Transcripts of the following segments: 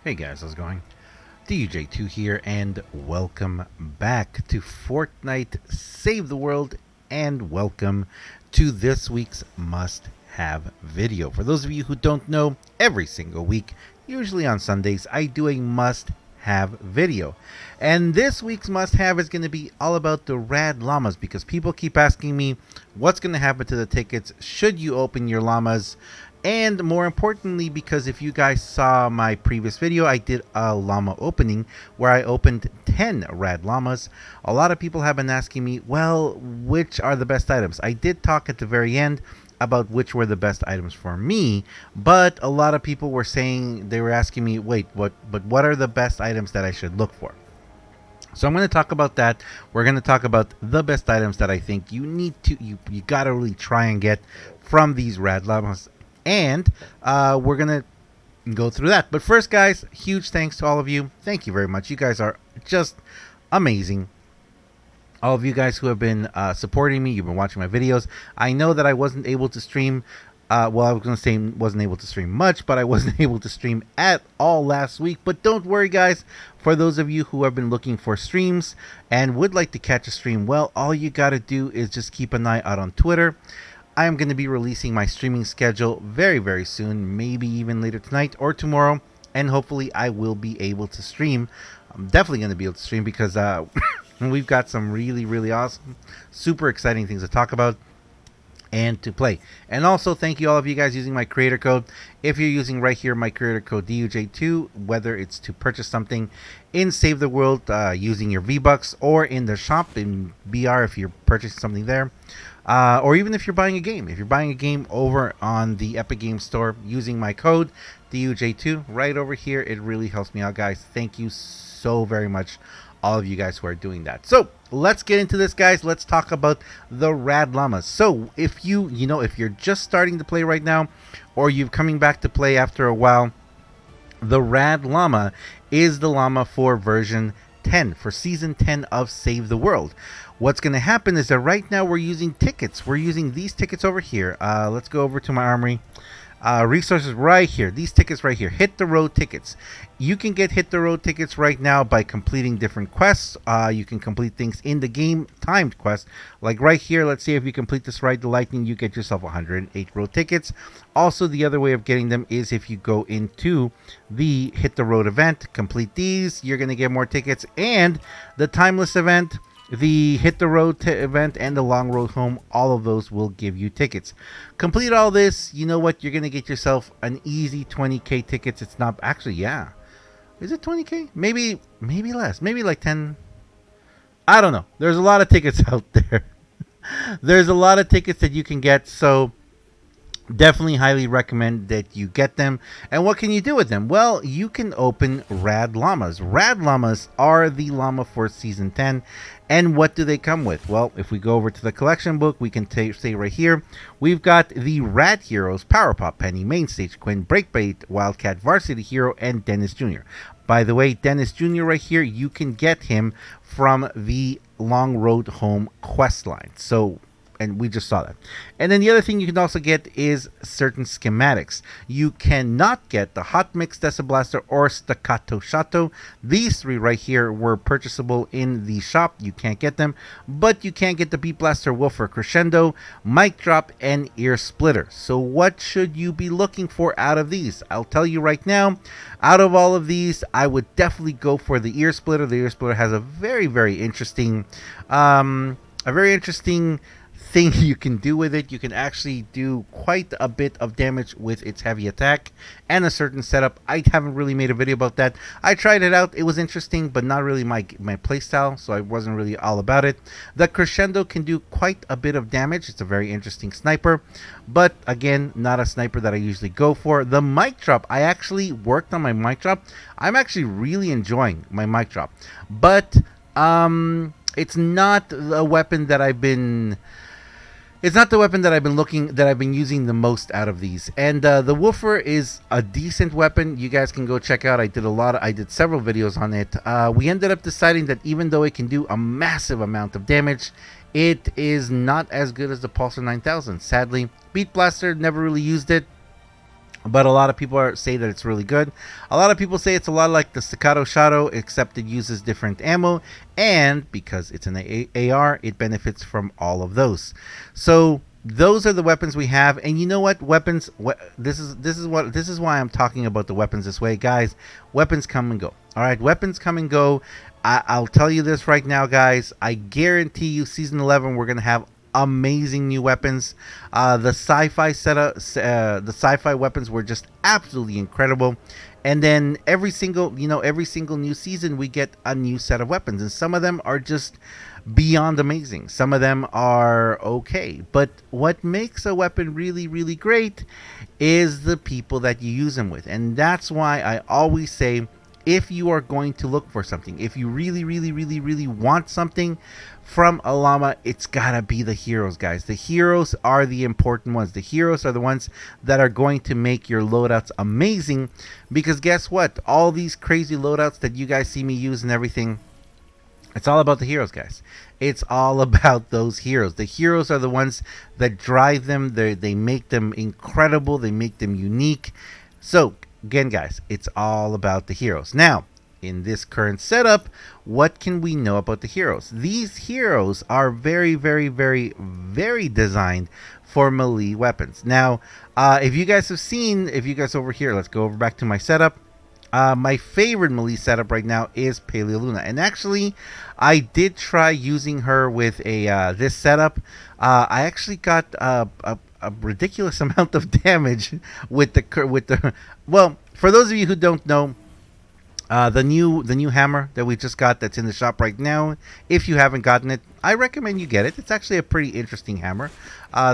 Hey guys, how's it going? DJ2 here, and welcome back to Fortnite Save the World, and welcome to this week's must-have video. For those of you who don't know, every single week, usually on Sundays, I do a must-have video. And this week's must-have is going to be all about the Rad Llamas, because people keep asking me what's going to happen to the tickets, should you open your llamas? And more importantly, because if you guys saw my previous video, I did a llama opening where I opened 10 Rad Llamas. A lot of people have been asking me, well, which are the best items? I did talk at the very end about which were the best items for me, but a lot of people were saying, they were asking me, wait, what are the best items that I should look for? So I'm going to talk about that. We're going to talk about the best items that I think you need to, you got to really try and get from these Rad Llamas. And we're going to go through that. But first, guys, huge thanks to all of you. Thank you very much. You guys are just amazing. All of you guys who have been supporting me, you've been watching my videos. I know that I wasn't able to stream. Well, I was going to say wasn't able to stream much, but I wasn't able to stream at all last week. But don't worry, guys. For those of you who have been looking for streams and would like to catch a stream, well, all you got to do is just keep an eye out on Twitter. I am going to be releasing my streaming schedule very, very soon, maybe even later tonight or tomorrow, and hopefully I will be able to stream. I'm definitely going to be able to stream because we've got some really, really awesome, super exciting things to talk about and to play. And also, thank you all of you guys using my creator code. If you're using right here my creator code DUJ2, whether it's to purchase something in Save the World using your V-Bucks, or in the shop in BR if you're purchasing something there, or even if you're buying a game. If you're buying a game over on the Epic Games Store using my code DUJ2 right over here, it really helps me out, guys. Thank you so very much, all of you guys who are doing that. So let's get into this, guys. Let's talk about the Rad Llamas. So if if you're just starting to play right now, or you're coming back to play after a while, the Rad Llama is the llama for version 10, for season 10 of Save the World. What's going to happen is that right now we're using tickets. We're using these tickets over here. Let's go over to my armory. Resources right here. These tickets right here. Hit the road tickets. You can get hit the road tickets right now by completing different quests. You can complete things in the game, timed quests. Like right here, let's see if you complete this Ride the Lightning, you get yourself 108 road tickets. Also, the other way of getting them is if you go into the hit the road event, complete these, you're going to get more tickets. And the timeless event, the hit the road event, and the long road home, all of those will give you tickets. Complete all this, you know what, you're gonna get yourself an easy 20k tickets. It's not actually, yeah, is it 20k? Maybe less, maybe like 10. I don't know. There's a lot of tickets out there. There's a lot of tickets that you can get, so definitely highly recommend that you get them. And what can you do with them? Well, you can open Rad Llamas. Rad Llamas are the llama for season 10. And what do they come with? Well, if we go over to the collection book, we can say right here, we've got the Rad Heroes, Power Pop, Penny, Mainstage, Quinn, Breakbait, Wildcat, Varsity Hero, and Dennis Jr. By the way, Dennis Jr. right here, you can get him from the Long Road Home quest line. So, and we just saw that. And then the other thing you can also get is certain schematics. You cannot get the Hot Mix, Blaster, or Staccato Shato. These three right here were purchasable in the shop. You can't get them, but you can get the Beat Blaster, Woofer, Crescendo, Mic Drop, and Ear Splitter. So what should you be looking for out of these? I'll tell you right now, out of all of these, I would definitely go for the Ear Splitter. The Ear Splitter has a very, very interesting, thing you can do with it. You can actually do quite a bit of damage with its heavy attack and a certain setup. I haven't really made a video about that. I tried it out. It was interesting, but not really my playstyle, so I wasn't really all about it. The Crescendo can do quite a bit of damage. It's a very interesting sniper, but again, not a sniper that I usually go for. The Mic Drop, I actually worked on my Mic Drop. I'm actually really enjoying my Mic Drop, but it's not a weapon that I've been using the most out of these. And the Woofer is a decent weapon. You guys can go check out. I did several videos on it. We ended up deciding that even though it can do a massive amount of damage, it is not as good as the Pulsar 9000. Sadly, Beat Blaster, never really used it. but a lot of people say that it's really good. A lot of people say it's a lot like the Staccato Shadow, except it uses different ammo, and because it's an AR, it benefits from all of those. So those are the weapons we have, and you know what? Weapons. This is why I'm talking about the weapons this way, guys. Weapons come and go. All right, weapons come and go. I'll tell you this right now, guys. I guarantee you, season 11, we're gonna have amazing new weapons. The sci-fi setup, the sci-fi weapons were just absolutely incredible. And then every single new season, we get a new set of weapons, and some of them are just beyond amazing. Some of them are okay, but what makes a weapon really, really great is the people that you use them with, and that's why I always say, if you are going to look for something, if you really, really, really, really want something from a llama, it's gotta be the heroes, guys. The heroes are the important ones. The heroes are the ones that are going to make your loadouts amazing, because guess what? All these crazy loadouts that you guys see me use and everything, it's all about the heroes, guys. It's all about those heroes. The heroes are the ones that drive them. They make them incredible. They make them unique. So again, guys, it's all about the heroes. Now, in this current setup, what can we know about the heroes? These heroes are very, very, very, very designed for melee weapons. Now, if you guys over here, let's go over back to my setup. My favorite melee setup right now is Paleo Luna, and actually, I did try using her with a this setup. I actually got a ridiculous amount of damage with the well. For those of you who don't know, the new hammer that we just got that's in the shop right now, if you haven't gotten it, I recommend you get it. It's actually a pretty interesting hammer.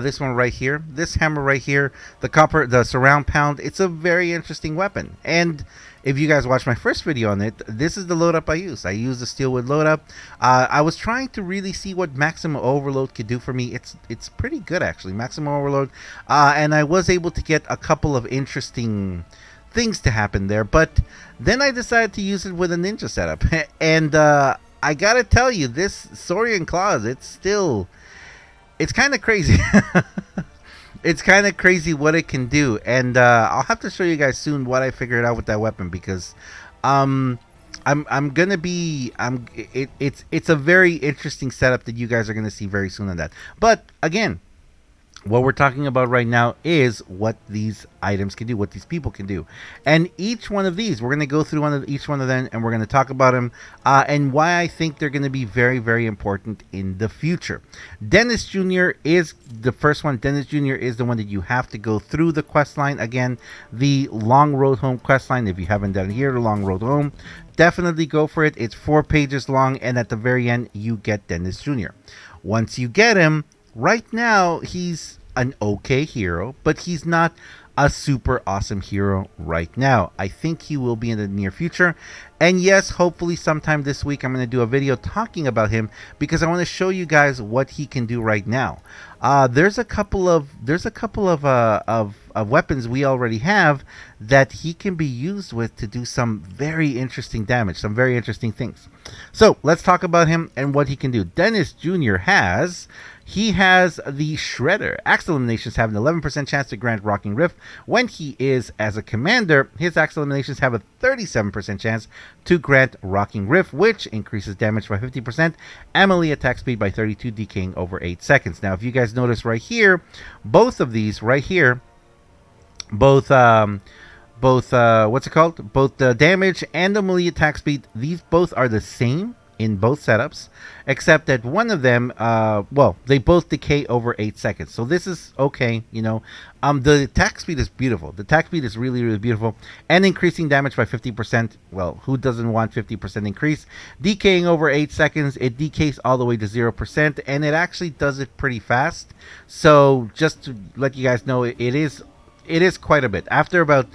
This one right here, this hammer right here, the surround pound, it's a very interesting weapon. And if you guys watched my first video on it, this is the load up I use. I use the Steelwood load up. I was trying to really see what maximum overload could do for me. It's pretty good, actually, maximum overload. And I was able to get a couple of interesting things to happen there, but then I decided to use it with a ninja setup. And I gotta tell you, this Saurian Claws, it's kind of crazy. It's kind of crazy what it can do, and I'll have to show you guys soon what I figured out with that weapon, because it's a very interesting setup that you guys are gonna see very soon on that. But again, what we're talking about right now is what these items can do, what these people can do. And each one of these, we're going to go through each one of them, and we're going to talk about them and why I think they're going to be very, very important in the future. Dennis Jr. is the first one. Dennis Jr. is the one that you have to go through the quest line. Again, the Long Road Home quest line. If you haven't done it here, the Long Road Home, definitely go for it. It's 4 pages long, and at the very end, you get Dennis Jr. Once you get him, right now, he's an okay hero, but he's not a super awesome hero right now. I think he will be in the near future. And yes, hopefully sometime this week I'm going to do a video talking about him, because I want to show you guys what he can do right now. There's a couple of weapons we already have that he can be used with to do some very interesting damage, some very interesting things. So let's talk about him and what he can do. Dennis Jr. has the Shredder. Axe eliminations have an 11% chance to grant Rocking Rift. When he is as a commander, his axe eliminations have a 37% chance to grant Rocking Rift, which increases damage by 50% and melee attack speed by 32, decaying over 8 seconds. Now, if you guys notice right here, both of these right here, both both the damage and the melee attack speed, these both are the same in both setups, except that one of them, they both decay over 8 seconds. So this is okay, the attack speed is beautiful. The attack speed is really, really beautiful. And increasing damage by 50%. Well, who doesn't want 50% increase? Decaying over 8 seconds. It decays all the way to 0%, and it actually does it pretty fast. So just to let you guys know, it is quite a bit. After about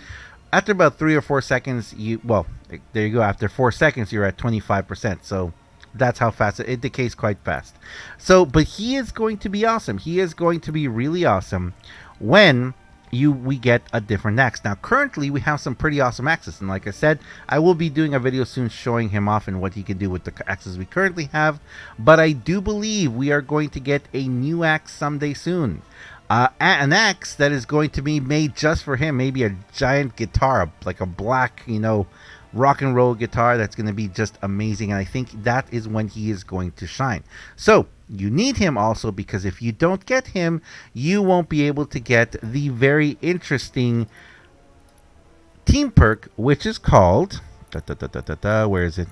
3 or 4 seconds, there you go. After 4 seconds, you're at 25%. So that's how fast it decays, quite fast. So, but he is going to be awesome. He is going to be really awesome when we get a different axe. Now, currently, we have some pretty awesome axes. And like I said, I will be doing a video soon showing him off and what he can do with the axes we currently have. But I do believe we are going to get a new axe someday soon. an axe that is going to be made just for him. Maybe a giant guitar, like a black, rock and roll guitar that's going to be just amazing. And I think that is when he is going to shine. So you need him also, because if you don't get him, you won't be able to get the very interesting team perk, which is called where is it?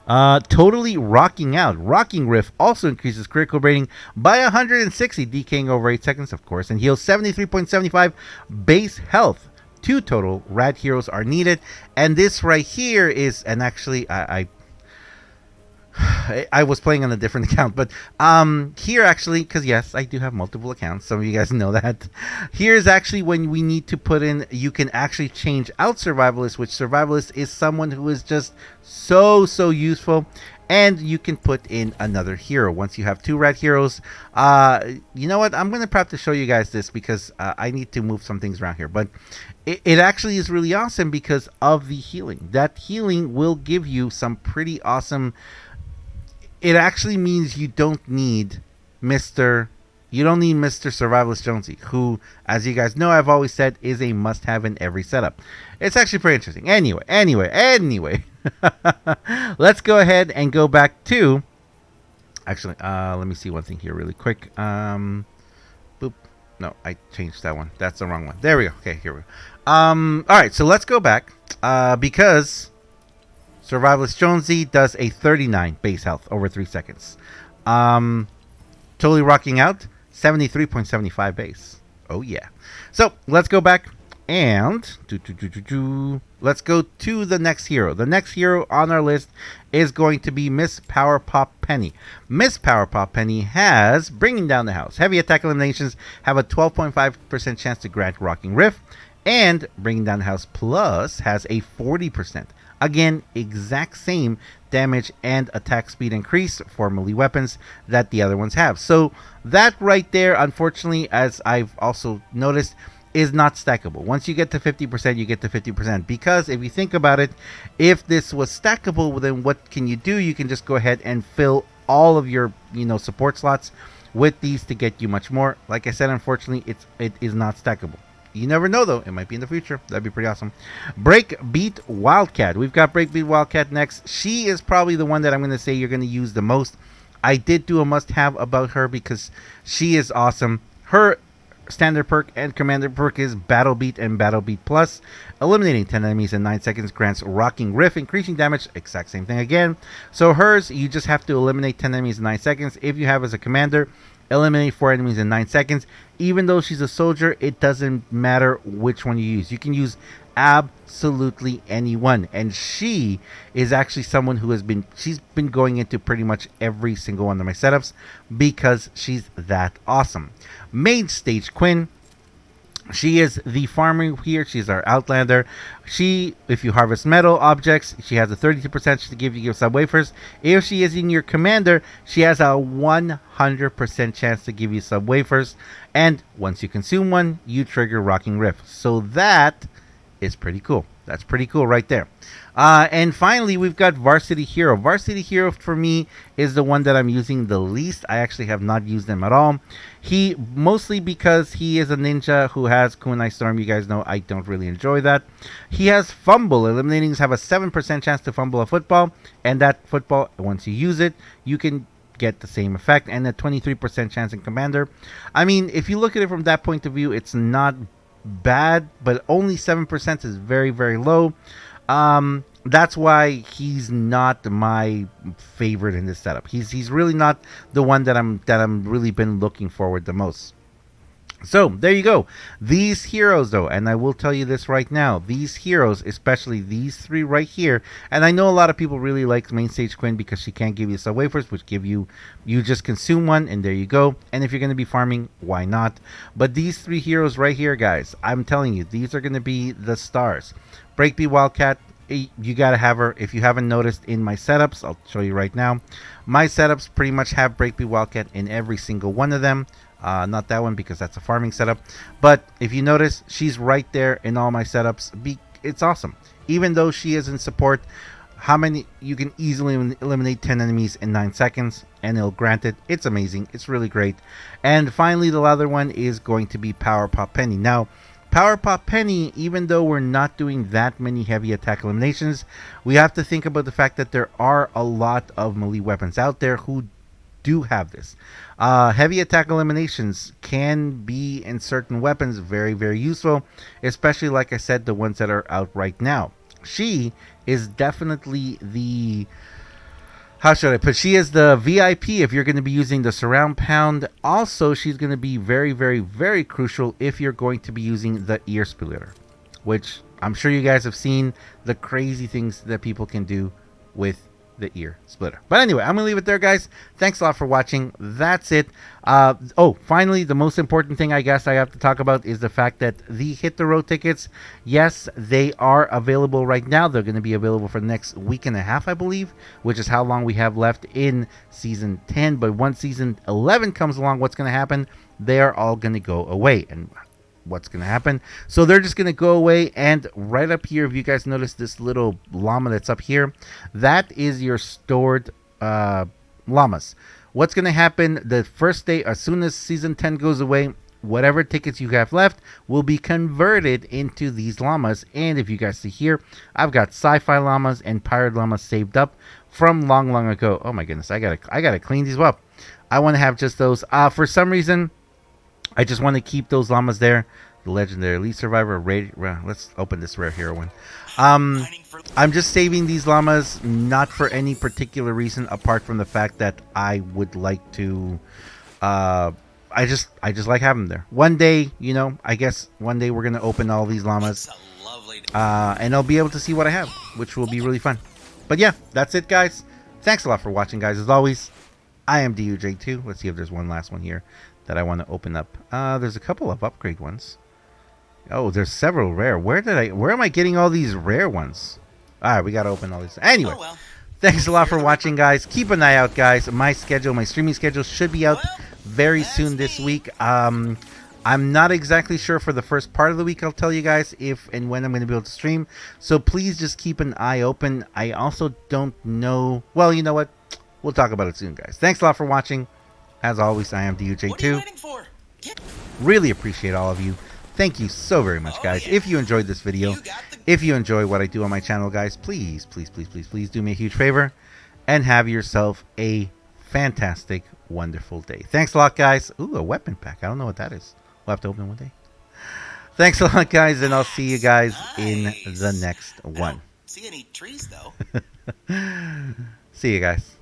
Totally Rocking Out. Rocking Riff also increases critical rating by 160, DKing over 8 seconds, of course, and heals 73.75 base health. 2 total Rad Heroes are needed, and this right here is, and actually, I was playing on a different account, but here actually, because yes, I do have multiple accounts. Some of you guys know that. Here's actually when we need to put in, you can actually change out Survivalist, which Survivalist is someone who is just so useful. And you can put in another hero. Once you have 2 Rad Heroes, you know what? I'm going to practice show you guys this, because I need to move some things around here. But it actually is really awesome because of the healing. That healing will give you some pretty awesome. It actually means you don't need Mr. Survivalist Jonesy, who, as you guys know, I've always said is a must-have in every setup. It's actually pretty interesting. Anyway. Let's go ahead and go back to. Actually, let me see one thing here really quick. Boop. No, I changed that one. That's the wrong one. There we go. Okay, here we go. All right, so let's go back because Survivalist Jonesy does a 39 base health over 3 seconds. Totally Rocking Out, 73.75 base. Oh yeah. So let's go back and let's go to the next hero. The next hero on our list is going to be Miss Power Pop Penny. Miss Power Pop Penny has Bringing Down the House. Heavy attack eliminations have a 12.5% chance to grant Rocking Riff, and Bringing Down the House Plus has a 40%. Again, exact same damage and attack speed increase for melee weapons that the other ones have. So that right there, unfortunately, as I've also noticed, is not stackable. Once you get to 50%, you get to 50%. Because if you think about it, if this was stackable, then what can you do? You can just go ahead and fill all of your, support slots with these to get you much more. Like I said, unfortunately, it is not stackable. You never know, though. It might be in the future. That'd be pretty awesome. Breakbeat Wildcat. We've got Breakbeat Wildcat next. She is probably the one that I'm going to say you're going to use the most. I did do a must-have about her because she is awesome. Her standard perk and commander perk is Battle Beat and Battle Beat Plus. Eliminating 10 enemies in 9 seconds grants Rocking Riff, increasing damage. Exact same thing again. So hers, you just have to eliminate 10 enemies in 9 seconds. If you have as a commander, eliminate 4 enemies in 9 seconds. Even though she's a soldier, it doesn't matter which one you use. You can use absolutely anyone, and she is actually someone who she's been going into pretty much every single one of my setups because she's that awesome. Main Stage Quinn. She is the farmer here. She's our Outlander. If you harvest metal objects, she has a 32% chance to give you sub wafers. If she is in your commander, she has a 100% chance to give you sub wafers. And once you consume one, you trigger Rocking Riff. So that is pretty cool. That's pretty cool right there. And finally, we've got Varsity Hero. Varsity Hero, for me, is the one that I'm using the least. I actually have not used him at all. Mostly because he is a ninja who has Kunai Storm. You guys know I don't really enjoy that. He has Fumble. Eliminating have a 7% chance to fumble a football. And that football, once you use it, you can get the same effect. And a 23% chance in Commander. I mean, if you look at it from that point of view, it's not bad, but only 7% is very, very low. That's why he's not my favorite in this setup. He's really not the one that I'm really been looking forward the most. So there you go. These heroes, though, and I will tell you this right now, these heroes, especially these 3 right here, and I know a lot of people really like Main Stage Quinn because she can't give you sub wafers, which give you just consume one, and there you go. And if you're going to be farming, why not? But these 3 heroes right here, guys, I'm telling you, these are going to be the stars. Breakbeat Wildcat, you got to have her. If you haven't noticed in my setups, I'll show you right now. My setups pretty much have Breakbeat Wildcat in every single one of them. Not that one because that's a farming setup. But if you notice, she's right there in all my setups. It's awesome. Even though she is in support, how many you can easily eliminate 10 enemies in 9 seconds, and it'll grant it. It's amazing. It's really great. And finally, the other one is going to be Power Pop Penny. Now, Power Pop Penny, even though we're not doing that many heavy attack eliminations, we have to think about the fact that there are a lot of melee weapons out there who do have this. Heavy attack eliminations can be in certain weapons very, very useful, especially, like I said, the ones that are out right now. She is definitely the, how should I put, she is the VIP if you're going to be using the surround pound. Also, she's going to be very, very, very crucial if you're going to be using the ear splitter, which I'm sure you guys have seen the crazy things that people can do with the ear splitter. But anyway, I'm gonna leave it there, guys. Thanks a lot for watching. That's it. Finally, the most important thing I guess I have to talk about is the fact that the Hit the Road tickets, yes, they are available right now. They're going to be available for the next week and a half, I believe, which is how long we have left in season 10. But once season 11 comes along, what's going to happen? They are all going to go away. And what's going to happen? So they're just going to go away, and right up here, if you guys notice this little llama that's up here, that is your stored llamas. What's going to happen the first day, as soon as season 10 goes away, whatever tickets you have left will be converted into these llamas. And if you guys see here, I've got sci-fi llamas and pirate llamas saved up from long, long ago. Oh my goodness, I gotta clean these up. I want to have just those. For some reason, I just want to keep those llamas there. The legendary elite survivor. Let's open this rare hero one. I'm just saving these llamas not for any particular reason apart from the fact that I would like to. I just like having them there. One day, you know, I guess one day we're gonna open all these llamas, and I'll be able to see what I have, which will be really fun. But yeah, that's it, guys. Thanks a lot for watching, guys. As always, I am DUJ2. Let's see if there's one last one here that I want to open up. There's a couple of upgrade ones. Oh, there's several rare. Where am I getting all these rare ones? Alright, we gotta open all these. Anyway, thanks a lot for watching, guys. Keep an eye out, guys. My streaming schedule should be out very soon this week. I'm not exactly sure for the first part of the week. I'll tell you guys if and when I'm going to be able to stream. So please just keep an eye open. I also don't know. Well, you know what? We'll talk about it soon, guys. Thanks a lot for watching. As always, I am DUJ2. Really appreciate all of you. Thank you so very much, guys. If you enjoyed this video, if you enjoy what I do on my channel, guys, please, please, please, please, please do me a huge favor and have yourself a fantastic, wonderful day. Thanks a lot, guys. Ooh, a weapon pack. I don't know what that is. We'll have to open one day. Thanks a lot, guys, and I'll see you guys in the next one. See any trees, though. See you guys.